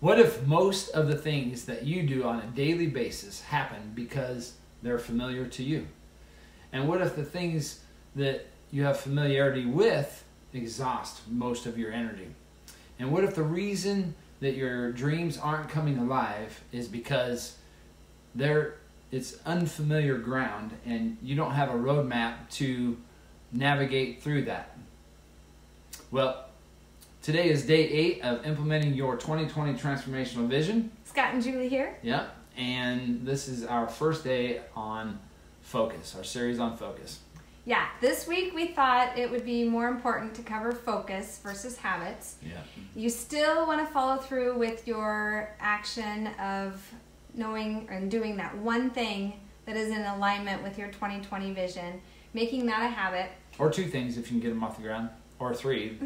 What if most of the things that you do on a daily basis happen because they're familiar to you? And what if the things that you have familiarity with exhaust most of your energy? And what if the reason that your dreams aren't coming alive is because it's unfamiliar ground and you don't have a roadmap to navigate through that? Well, today is day 8 of implementing your 2020 transformational vision. Scott and Julie here. Yep, and this is our first day on focus, our series on focus. Yeah, this week we thought it would be more important to cover focus versus habits. Yeah. You still want to follow through with your action of knowing and doing that one thing that is in alignment with your 2020 vision, making that a habit. Or 2 things if you can get them off the ground, or 3.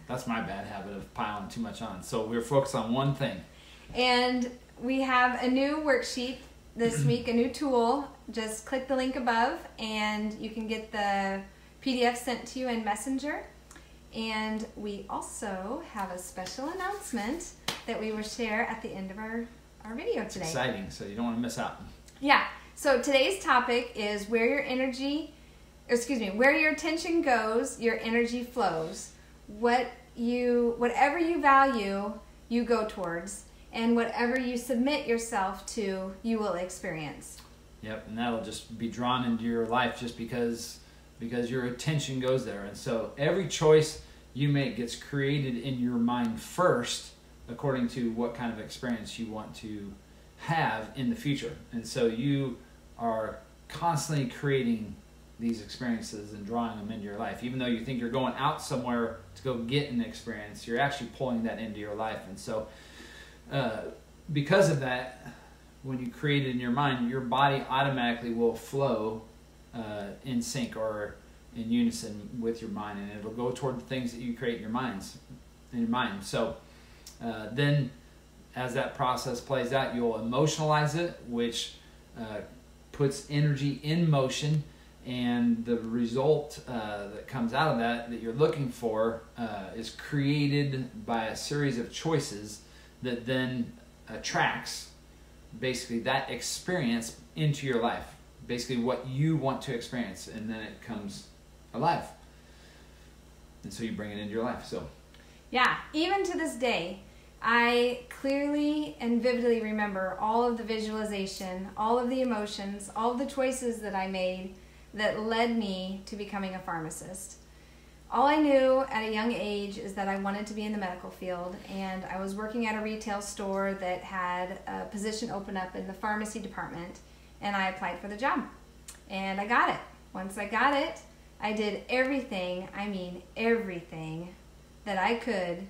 That's my bad habit of piling too much on. So we're focused on one thing. And we have a new worksheet this week, a new tool. Just click the link above and you can get the PDF sent to you in Messenger. And we also have a special announcement that we will share at the end of our video today. Exciting, so you don't want to miss out. Yeah, so today's topic is where your attention goes, your energy flows. Whatever you value, you go towards, and whatever you submit yourself to, you will experience. Yep, and that'll just be drawn into your life just because your attention goes there. And so every choice you make gets created in your mind first, according to what kind of experience you want to have in the future. And so you are constantly creating these experiences and drawing them into your life. Even though you think you're going out somewhere to go get an experience, you're actually pulling that into your life. And so because of that, when you create it in your mind, your body automatically will flow in sync or in unison with your mind, and it'll go toward the things that you create in your mind. So then as that process plays out, you'll emotionalize it, which puts energy in motion, and the result that comes out of that you're looking for is created by a series of choices that then attracts basically that experience into your life, basically what you want to experience, and then it comes alive, and so you bring it into your life. So yeah, even to this day, I clearly and vividly remember all of the visualization, all of the emotions, all of the choices that I made that led me to becoming a pharmacist. All I knew at a young age is that I wanted to be in the medical field, and I was working at a retail store that had a position open up in the pharmacy department, and I applied for the job, and I got it. Once I got it, I did everything, I mean everything, that I could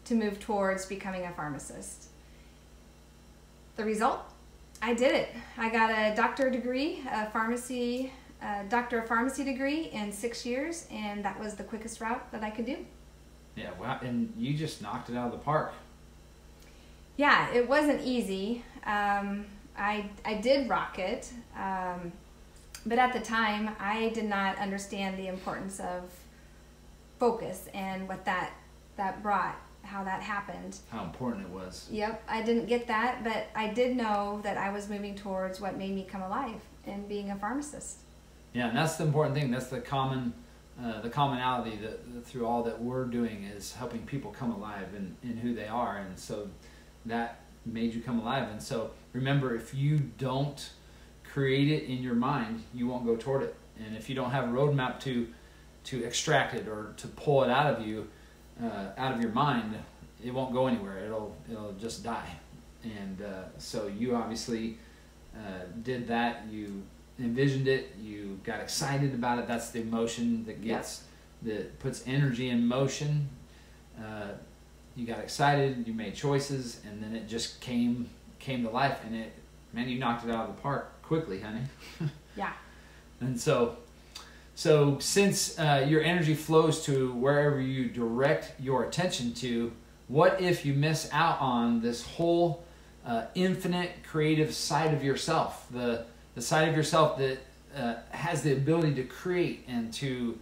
to move towards becoming a pharmacist. The result? I did it. I got a doctor of pharmacy degree in 6 years, and that was the quickest route that I could do. yeah, wow, and you just knocked it out of the park. Yeah, it wasn't easy. I did rock it, but at the time I did not understand the importance of focus and what that brought, how that happened. How important it was. Yep, I didn't get that, but I did know that I was moving towards what made me come alive and being a pharmacist. Yeah, and that's the important thing. That's the commonality that through all that we're doing is helping people come alive in who they are. And so that made you come alive. And so remember, if you don't create it in your mind, you won't go toward it. And if you don't have a roadmap to extract it or to pull it out of you, out of your mind, it won't go anywhere. It'll just die. And so you obviously did that. You envisioned it. You got excited about it. That's the emotion that puts energy in motion. You got excited. You made choices, and then it just came to life. And you knocked it out of the park quickly, honey. Yeah. And so since your energy flows to wherever you direct your attention to, what if you miss out on this whole infinite creative side of yourself, the side of yourself that has the ability to create and to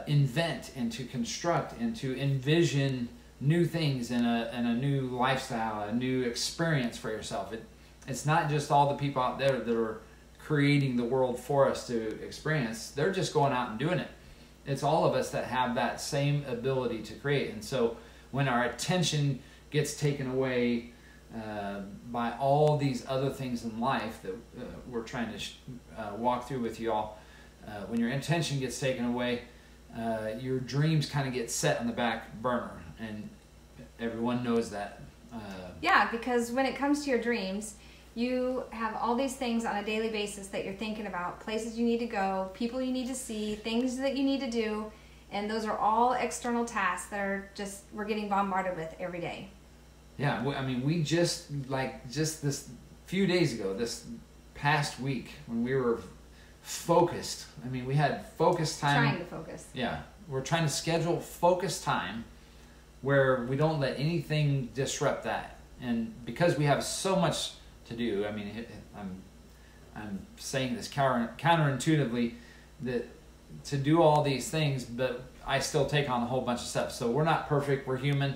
invent and to construct and to envision new things and a new lifestyle, a new experience for yourself. It's not just all the people out there that are creating the world for us to experience. They're just going out and doing it. It's all of us that have that same ability to create. And so when our attention gets taken away by all these other things in life that we're trying to walk through with you all, when your attention gets taken away, your dreams kind of get set on the back burner, and everyone knows that. Yeah, because when it comes to your dreams, you have all these things on a daily basis that you're thinking about, places you need to go, people you need to see, things that you need to do, and those are all external tasks that are just, we're getting bombarded with every day. Yeah, I mean, we just this few days ago, this past week, when we were focused, I mean, we had focused time. Trying to focus. Yeah, we're trying to schedule focused time where we don't let anything disrupt that. And because we have so much to do, I mean, I'm saying this counterintuitively, that to do all these things, but I still take on a whole bunch of stuff. So we're not perfect, we're human.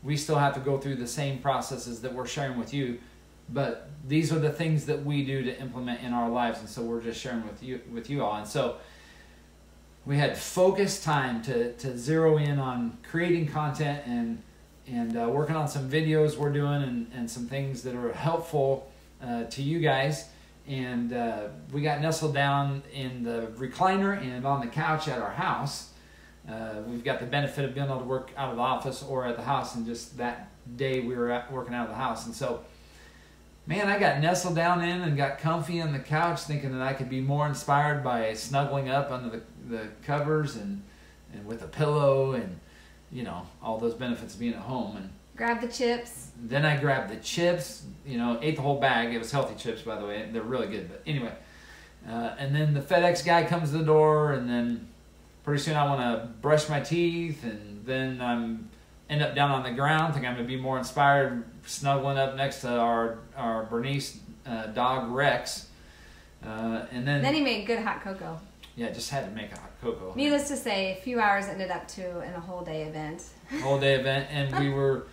We still have to go through the same processes that we're sharing with you, but these are the things that we do to implement in our lives, and so we're just sharing with you all. And so we had focused time to zero in on creating content and working on some videos we're doing and some things that are helpful to you guys. And we got nestled down in the recliner and on the couch at our house. We've got the benefit of being able to work out of the office or at the house, and just that day we were working out of the house. And so, man, I got nestled down in and got comfy on the couch, thinking that I could be more inspired by snuggling up under the covers and with a pillow and, you know, all those benefits of being at home. And grab the chips. Then I grabbed the chips, you know, ate the whole bag. It was healthy chips, by the way. They're really good. But anyway, and then the FedEx guy comes to the door, and then pretty soon I want to brush my teeth, and then end up down on the ground, think I'm going to be more inspired, snuggling up next to our Bernice dog Rex. And then he made good hot cocoa. Yeah, just had to make a hot cocoa. Needless to say, a few hours ended up to in a whole day event. Whole day event, and we were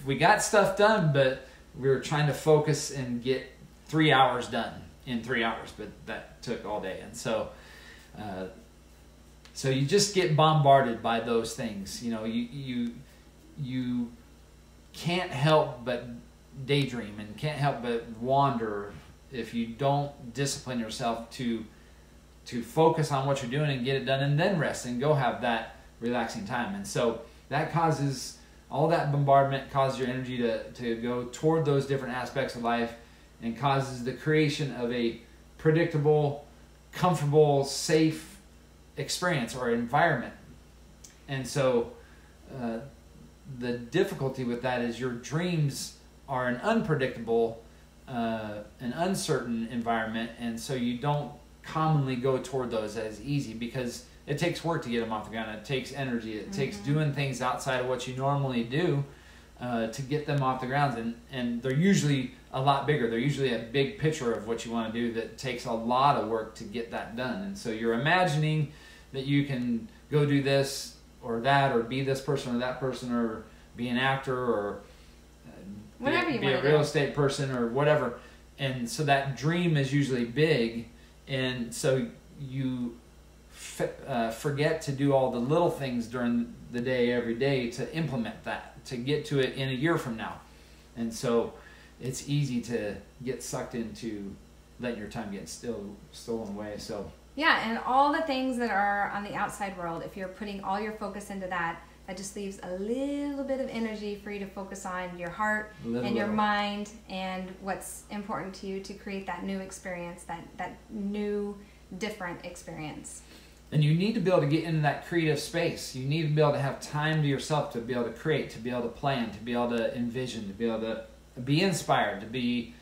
we got stuff done, but we were trying to focus and get 3 hours done in 3 hours, but that took all day. And so so you just get bombarded by those things. You know, you can't help but daydream and can't help but wander if you don't discipline yourself to focus on what you're doing and get it done, and then rest and go have that relaxing time. And so that causes, all that bombardment causes your energy to go toward those different aspects of life, and causes the creation of a predictable, comfortable, safe experience or environment. And so the difficulty with that is your dreams are an unpredictable, an uncertain environment, and so you don't commonly go toward those as easy, because it takes work to get them off the ground. It takes energy. It takes doing things outside of what you normally do to get them off the ground. And they're usually a lot bigger. They're usually a big picture of what you want to do that takes a lot of work to get that done. And so you're imagining that you can go do this or that, or be this person or that person, or be an actor, or whatever you be a real estate person or whatever. And so that dream is usually big. And so you forget to do all the little things during the day, every day, to implement that, to get to it in a year from now. And so it's easy to get sucked into letting your time get stolen away. So yeah, and all the things that are on the outside world, if you're putting all your focus into that, that just leaves a little bit of energy for you to focus on your heart and your mind and what's important to you to create that new experience, that new, different experience. And you need to be able to get into that creative space. You need to be able to have time to yourself to be able to create, to be able to plan, to be able to envision, to be able to be inspired, to be,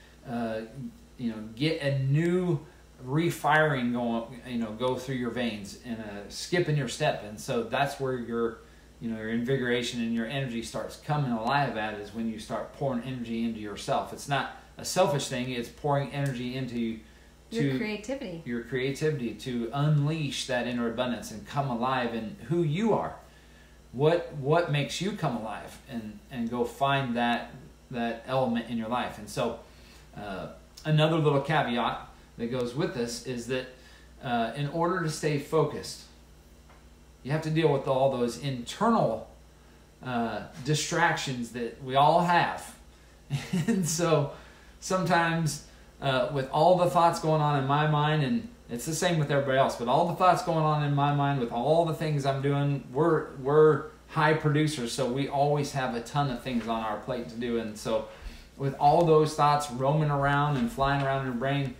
get a new refiring going, go through your veins, and a skip in your step. And so that's where your invigoration and your energy starts coming alive at, is when you start pouring energy into yourself. It's not a selfish thing. It's pouring energy into your creativity to unleash that inner abundance and come alive in who you are. what makes you come alive, and go find that element in your life. And so another little caveat that goes with this is that in order to stay focused, you have to deal with all those internal distractions that we all have. And so sometimes with all the thoughts going on in my mind, and it's the same with everybody else, but all the thoughts going on in my mind with all the things I'm doing, we're high producers, so we always have a ton of things on our plate to do. And so with all those thoughts roaming around and flying around in your brain,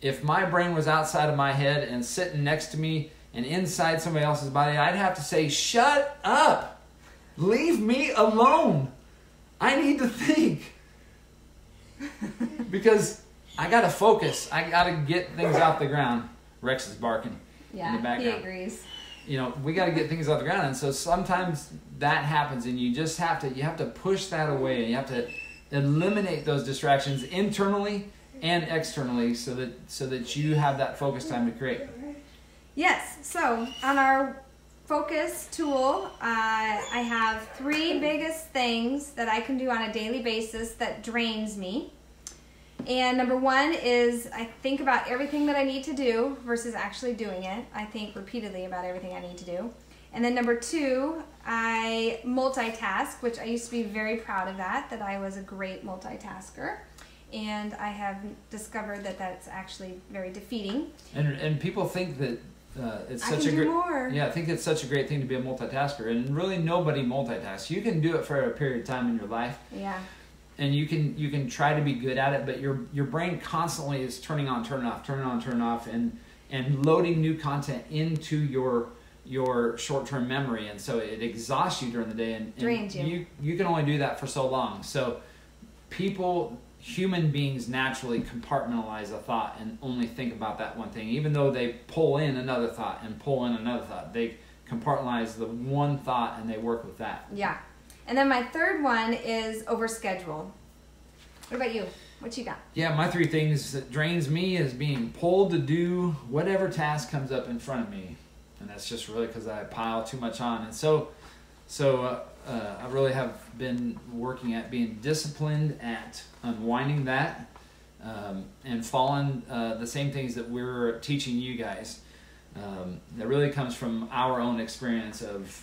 if my brain was outside of my head and sitting next to me and inside somebody else's body, I'd have to say, shut up! Leave me alone! I need to think. Because I gotta focus. I gotta get things off the ground. Rex is barking in the background. He agrees. You know, we gotta get things off the ground. And so sometimes that happens, and you have to push that away, and you have to eliminate those distractions internally and externally so that you have that focus time to create. Yes, so on our focus tool, I have 3 biggest things that I can do on a daily basis that drains me. And number 1 is I think about everything that I need to do versus actually doing it. I think repeatedly about everything I need to do. And then number 2, I multitask, which I used to be very proud of that I was a great multitasker. And I have discovered that that's actually very defeating. And people think that it's such I think it's such a great thing to be a multitasker, and really nobody multitasks. You can do it for a period of time in your life. Yeah. And you can try to be good at it, but your brain constantly is turning on, turning off, turning on, turning off, and loading new content into your short-term memory, and so it exhausts you during the day, and drains you. You can only do that for so long. So human beings naturally compartmentalize a thought and only think about that one thing, even though they pull in another thought and pull in another thought. They compartmentalize the one thought and they work with that. Yeah. And then my 3rd one is overschedule. What about you? What you got? Yeah, my 3 things that drains me is being pulled to do whatever task comes up in front of me. And that's just really because I pile too much on. And so I really have been working at being disciplined at unwinding that and following the same things that we're teaching you guys. That really comes from our own experience of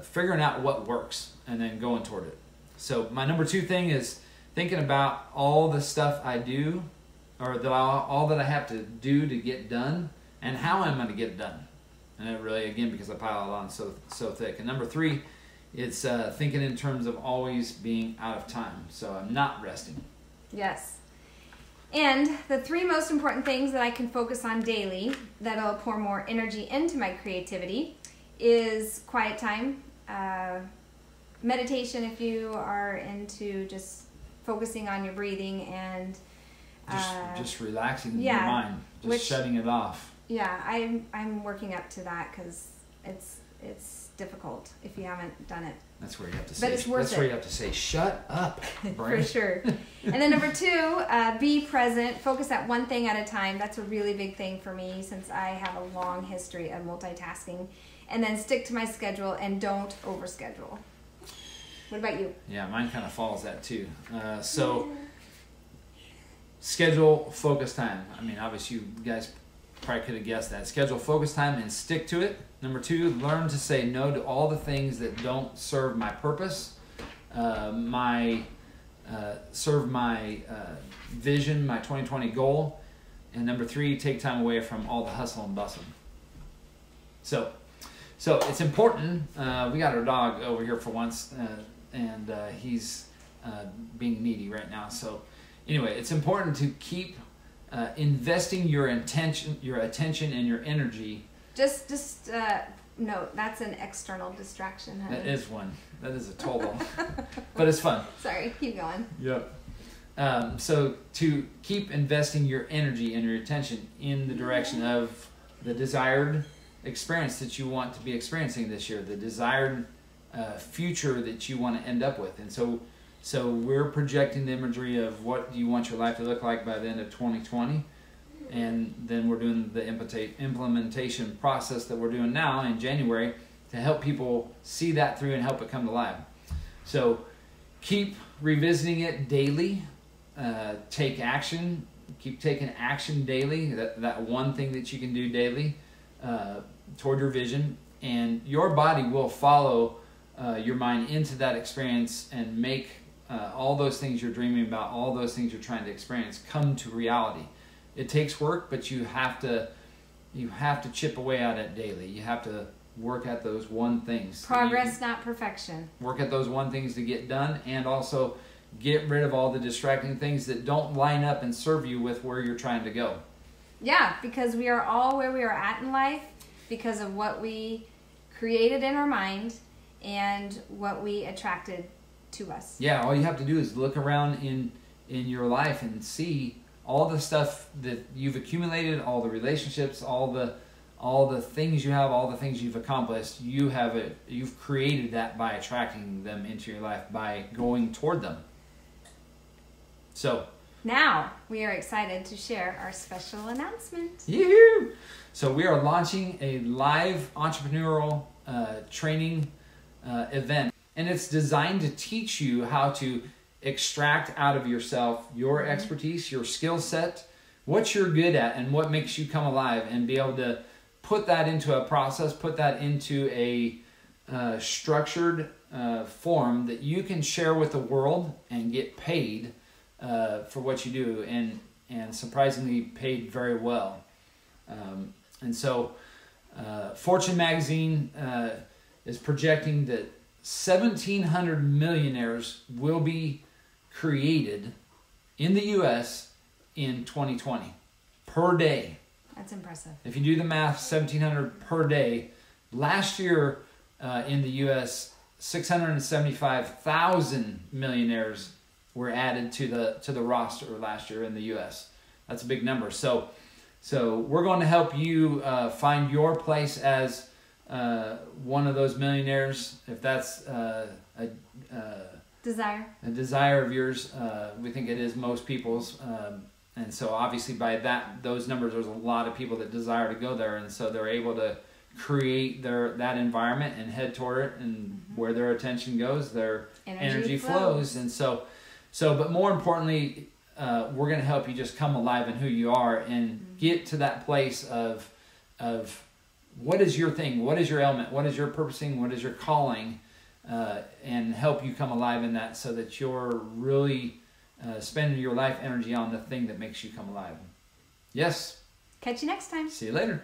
figuring out what works and then going toward it. So my number 2 thing is thinking about all the stuff I do, or all that I have to do to get done, and how I'm going to get it done. And it really, again, because I pile it on so thick. And number 3, it's thinking in terms of always being out of time. So I'm not resting. Yes. And the 3 most important things that I can focus on daily that'll pour more energy into my creativity is quiet time, meditation if you are into just focusing on your breathing and just relaxing your mind, shutting it off. Yeah, I'm working up to that because it's difficult if you haven't done it. That's where you have to say. But it's worth it. That's where you have to say, "Shut up," brain. For sure. And then number 2, be present. Focus at one thing at a time. That's a really big thing for me since I have a long history of multitasking. And then stick to my schedule and don't overschedule. What about you? Yeah, mine kind of follows that too. Schedule focus time. I mean, obviously you guys probably could have guessed that. Schedule focus time and stick to it. Number 2, learn to say no to all the things that don't serve my purpose, serve my vision, my 2020 goal. And number 3, take time away from all the hustle and bustle. So it's important. We got our dog over here for once, and he's being needy right now. So anyway, it's important to keep investing your attention, and your energy. Just note that's an external distraction, honey. That is one. That is a total, but it's fun. Sorry, keep going. Yep. So to keep investing your energy and your attention in the direction of the desired experience that you want to be experiencing this year, the desired future that you want to end up with. And so we're projecting the imagery of what you want your life to look like by the end of 2020. And then we're doing the implementation process that we're doing now in January help people see that through and help it come to life. So keep revisiting it daily. Take action. Keep taking action daily. That one thing that you can do daily toward your vision, and your body will follow your mind into that experience and make all those things you're dreaming about, all those things you're trying to experience, come to reality. It takes work, but you have to chip away at it daily. You have to work at those one things. Progress, not perfection. Work at those one things to get done, and also get rid of all the distracting things that don't line up and serve you with where you're trying to go. Yeah, because we are all where we are at in life because of what we created in our mind and what we attracted to us. Yeah, all you have to do is look around in your life and see all the stuff that you've accumulated, all the relationships, all the things you have, all the things you've accomplished. You've created that by attracting them into your life, by going toward them. So now we are excited to share our special announcement. Yoo-hoo! So we are launching a live entrepreneurial training event, and it's designed to teach you how to extract out of yourself your expertise, your skill set, what you're good at, and what makes you come alive, and be able to put that into a process, put that into a structured form that you can share with the world and get paid for what you do, and surprisingly paid very well. And so Fortune magazine is projecting that 1,700 millionaires will be created in the U.S. in 2020 per day. That's impressive. If you do the math, 1,700 per day. Last year in the U.S., 675,000 millionaires were added to the roster last year in the U.S. That's a big number. So we're going to help you find your place as one of those millionaires. If that's a desire of yours, we think it is most people's. And so obviously by those numbers, there's a lot of people that desire to go there, and so they're able to create that environment and head toward it, and where their attention goes, their energy flows. And so but more importantly, we're going to help you just come alive in who you are and get to that place of what is your thing, what is your element, what is your purposing, what is your calling, and help you come alive in that, so that you're really spending your life energy on the thing that makes you come alive. Yes. Catch you next time. See you later.